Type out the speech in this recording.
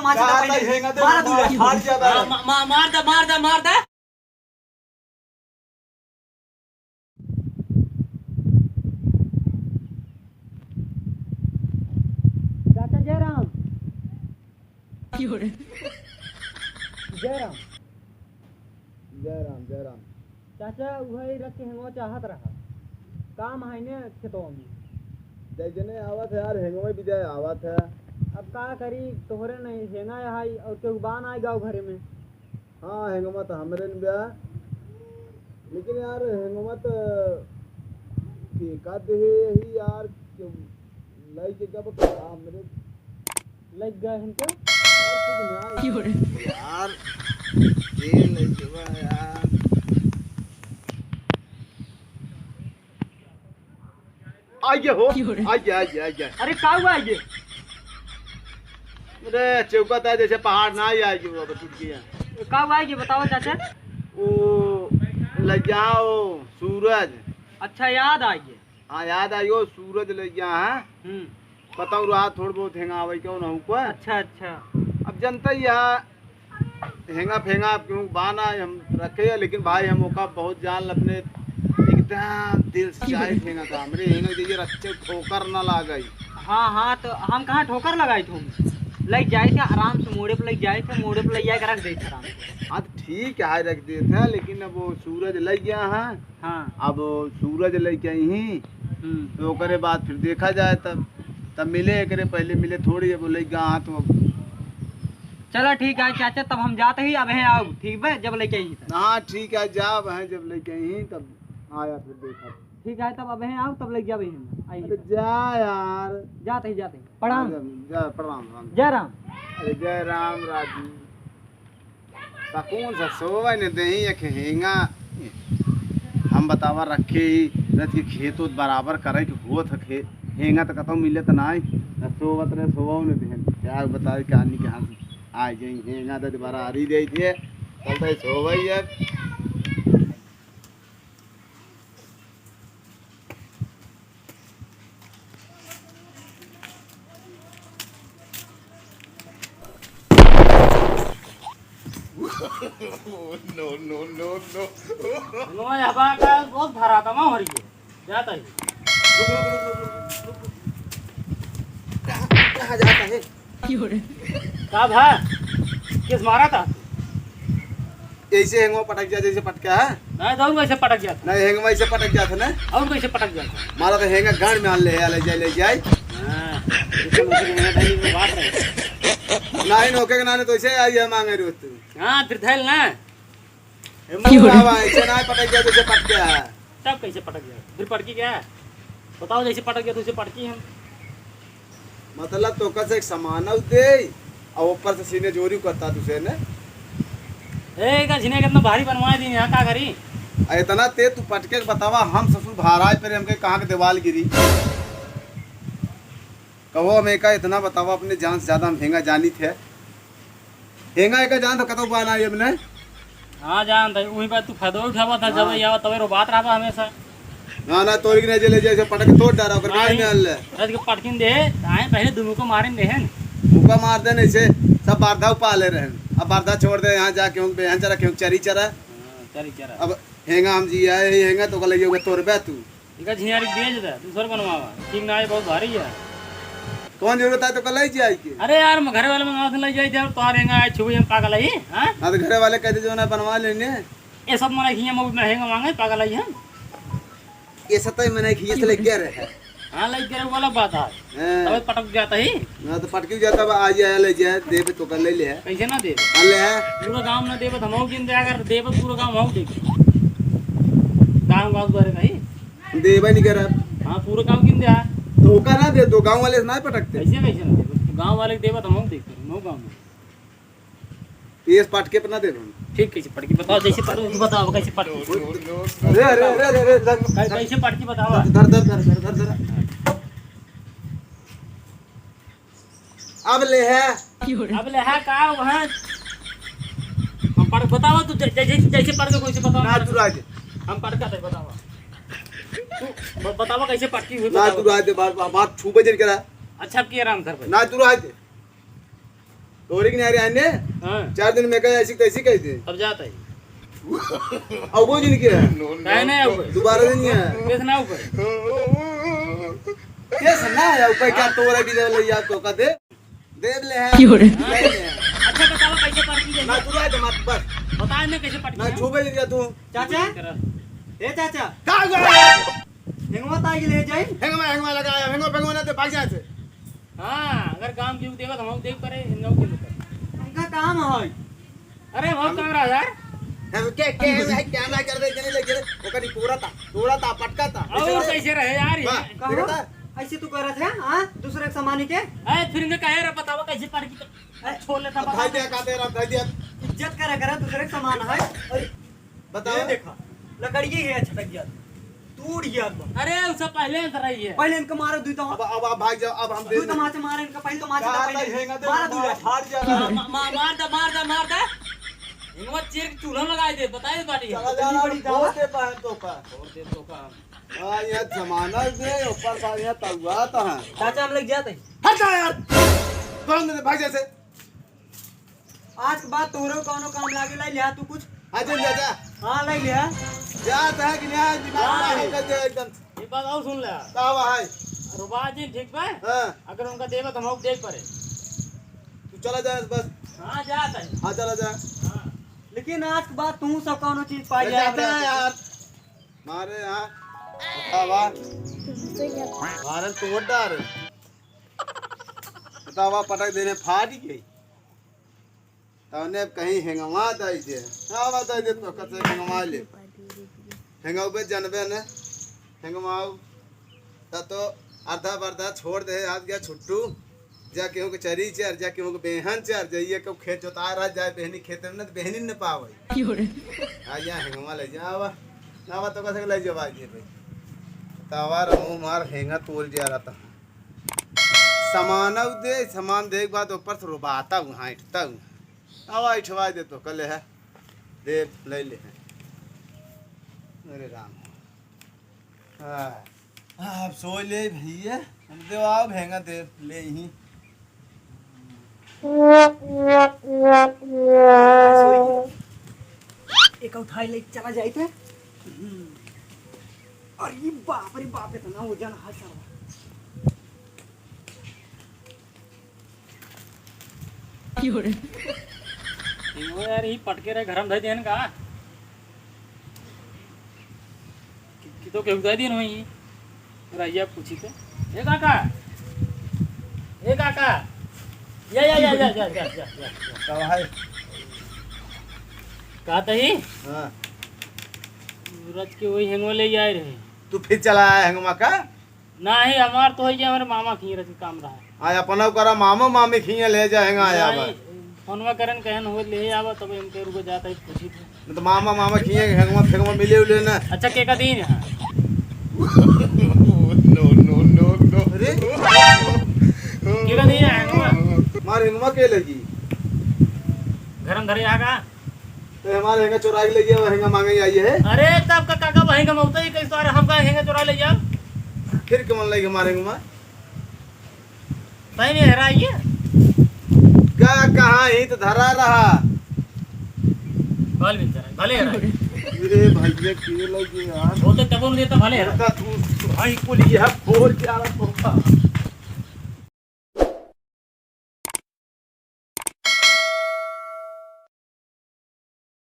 तो मार दे मार दे मार दे। चाचा जय राम। जय राम जय राम जय राम। चाचा वही रख के हेंगो चाहत रहा काम है ने खेतों में जने आवत है यार हेंगो भी जाए आवत है। अब का करी तोहरे नहीं हेंगा है और के उबान आए गाँव घरे में। हाँ हेंगो तो हमरे ने ब्याह लेकिन यार हेंगो मत का दे ही यार लाई के जब हमरे लग गए इनको यार ये नहीं देवा यार। आइए हो आइए। अरे का हुआ ये अरे चौकत है जैसे पहाड़ ना ही आएगी वो टूट गया। का हुआ ये बताओ चाचा। वो लग जाओ सूरज। अच्छा याद आ गया। हाँ याद आई वो सूरज लग गया है। पता रहा थोड़ा बहुत हेंगा आवे क्यों ना को। अच्छा अच्छा अब जनता ही हेंगा फेंगा क्यों बाना हम रखे लेकिन भाई हम का बहुत जान अपने एकदम दिल से चाहे हेंगा का हमरे हेंगा देखिए अच्छे ठोकर ना ला गई। हाँ तो हम कहाँ ठोकर लगाई तुम लग जाए थे आराम से मोड़े पे लग जाए थे मोड़े पे लग जाए रख दे थे आराम से। हाँ तो ठीक है रख दिए थे लेकिन अब वो सूरज लग गया है। हाँ अब सूरज लग गया ही तो करे बाद फिर देखा जाए तब मिले करे पहले मिले थोड़ी अब लग गया हाँ तो चलो ठीक है चाचा तब हम जाते ही अब हैं आओ ठीक है जब लेके आई। हाँ ठीक है जा है जब लेके आई तब आया फिर देखा। ठीक है तब अब हैं आओ तब लेके जावे हम आई। जा यार जाते ही प्रणाम। जा प्रणाम। जय राम। अरे जय राम राजू सकून सा सोवा ने दही एक हेंगा हम बतावा रखे रथ के खेत बराबर करे कि हो थे हेंगा तो कतौ मिले तो ना सोवत रहे सोवा ने दे क्या बताए कहानी कहाँ से आ जाए हेंगा तो दोबारा हरी दे थे तब तो सोवा ही है। no. नो याबा का बहुत भरा था मां हरी जाता है। कहाँ जाता है का भा किस मारा था ऐसे हेंगवा पटक जा जैसे पटका है नहीं तो कैसे पटक गया था नहीं हेंगवा ऐसे पटक जाता ना और कैसे पटक गया था मारा तो हेंगा गांड में आन ले जाए नहीं नोके ना तो ऐसे आई है मांगे रोत। हां त्रिथैल ना ऐसे ना पटक गया जैसे पटके है तब कैसे पटक गया फिर पटकी क्या बताओ जैसे पटक गया तो उसे पटकी हम मतलब तो कैसे एक सामान दे और ऊपर से सीने जोरी करता तुझे ने ए का झिने कितना भारी बनवा दी यहां का करी इतना ते तू पटके बतावा हम ससुर भाराज पर हमके कहां के दीवाल गिरी कहो हमें का इतना बतावा अपने जान से ज्यादा हम हेंगा जानी थे हेंगा का जान तो कतो बाना है हमने। हां जान भाई वही बात तू फायदा उठावा था जब आवा तब रो बात रहा हमेशा ना तोरी ने ले जैसे पटक तोड़ डारा ओकर काय में हल्ले आज के पटकिन दे आए पहले दुनु को मारन दे हैं मुका मार देने से सब बारधा पाले रहन अब बारधा छोड़ दे यहां जाके हम बेहन चरा क्यों चरी चरा अब हेंगा हम जी आए हेंगा तो कल ये तोड़ बे तू इका झियारी बेच दे दूसर बनवावा ठीक ना है बहुत भारी है कौन जरूरत है तो कल ही जाए के। अरे यार मैं घरे वाले में गांव से ले जाई थे तो हेंगा छुई हम पागल है हां ना तो घरे वाले कहते जो ना बनवा लेने ये सब मने खिया में हेंगा मांगे पागल है हम ये सतई मने खिए से ले गया रहे हां ले के वाला बात है तब पटक जाता ही ना तो पटकी जाता बा आ जाए ले जाए दे पे तो कर ले ले कैसे ना दे ले है पूरा गांव ना देबत हमहु किन दे अगर देबत पूरा गांव हम देख गांव बारे नहीं देबे नहीं कर हां पूरा गांव किन दे धोखा ना दे दो गांव वाले ना पटकते कैसे ना देबत गांव वाले के देबत हम देख नो गांव में ये पटके पे ना दे दो ठीक कैसे पटकी बताओ जैसे पटकी बताओ कैसे पटकी अरे कैसे पटकी बताओ धर अब ले है का वहां हम पट बताओ तू जैसे पट के कैसे बताओ ना तू राज हम पट का बताओ तू बताओ कैसे पटकी हुई ना तू राज बात छू बजर करा अच्छा किया राम सर ना तू राज तोरी की नहीं आने हां 4 दिन में कहे ऐसी तैसी कही थी अब जाता है अब वो दिन क्या है काहे नहीं ऊपर दोबारा दिन नहीं है केस ना ऊपर कैसे ना है ऊपर क्या तोरा भी ले या तो का दे ले है अच्छा बताओ कैसे पार्टी दे ना तू आ जा मत बस बता मैं कैसे पार्टी ना छुबे लिया तू चाचा ए चाचा का गया हिंगवा ताई ले जाई हेंगमा लगाया हेंगमा ना तो भाग जाए थे हां अगर काम क्यों देगा तो हम देख करे हिंगाव के लोग उनका काम है अरे हम कैमरा यार हम के क्या ना कर दे जने लगे ओकरी तोड़ा था पटका था और कैसे रहे यार ये कहो ऐसे तू करत है हां दूसरे के सामान के ए फिर ने कहे रे बताओ कैसे पार्टी छोड़ लेता भाई दिया का तेरा भाई दिया इज्जत करा दूसरे के सामान है और बताओ ये देखा लकड़ी है छटक गया टूट गया अरे उससे पहले अंदर आई है पहले इनका मारो दुई तो अब भाग जाओ अब हम दुई तमाचे मारे इनका पहले तमाचे पहले मारा दुई फाड़ जा मार दे इनवा चीर के चूल्हा लगाए दे बताइए पार्टी चला जा बड़ी दावत दे पाए तो का छोड़ दे तो का हां ये जमाना दे ऊपर का ये तवा तो है चाचा हम लोग जाते हट जा यार कौन दे भाग जैसे आज के बाद तोरो कोनो काम लागे लाई लिया तू कुछ आ जा जा हां लाई लिया जात है कि नहीं दिमाग में कर दे एकदम ये बात और सुन ले तावा है रुबा जी ठीक बा हां अगर उनका देगा तो हम देख पड़े तू चला जा बस हां जाता है हां चला जा हां लेकिन आज के बाद तू सब कोनो चीज पाई जाते हैं जाए यार मारे यहां तावा मारन तोड़ डार तावा पटक देने फाट गई तवने कहीं हेंगवा दई दे हां बता दे तो कसे हेंगवा ले हेंगवा पे जानबे ने हेंगवाओ तो आधा बर्दा छोड़ दे आज गया छुट्टू जा केहू के चरी चर जा केहू के बेहन चर जाइए के खेत जोता रह जाए बहनी खेत में न बहनी न पावे आ या हेंगवा ले जावा ना तो कसे ले जावा जे भाई तावा रहू मार हेंगा तोल जा रहा था सामान दे सामान देख बाद ऊपर से रुबाता हूं हाइटता हूं आवा इठवा दे तो कल है दे ले ले अरे राम हां आप सो ले भैया हम दे आओ भेंगा दे ले ही एक उठाई ले चला जाए थे अरे बाप इतना हो जाना हाथ सारा वो यार ही पटके रे घरम धई देन का कि तो केहू दे दिन होई रैया पूछी थे ए काका या कब है का तही हां सूरज के वही हेंगो ले आए रहे तू फिर चला आया हेंगमा का नहीं हमार तो होई हमारे मामा की रच काम रहा है आज अपना करा मामा मामी खिया ले जाएगा आया बा फोनवा करन कहन हो ले आवा तब हमके रुको जाता है पूछी थे तो मामा मामा खिया हेंगमा फेंगमा मिले उले ना अच्छा के का दिन है नो अरे के का दिन है मार हेंगमा के लगी घरम धरे आगा तो हमारे हेंगा चुरा के ले गया हेंगा मांगे आई है अरे तब का काका भाई का मौता ही कैसे तो हम का हेंगा चुरा ले जा फिर कमन लगी हमारे हेंगमा भाई ने हराइए क्या कहां ही तो धरा रहा बाल भी चला भले हराइए अरे भैया के लगी यार वो तो तब देता भले हरा तू भाई को लिया खोल के आ रहा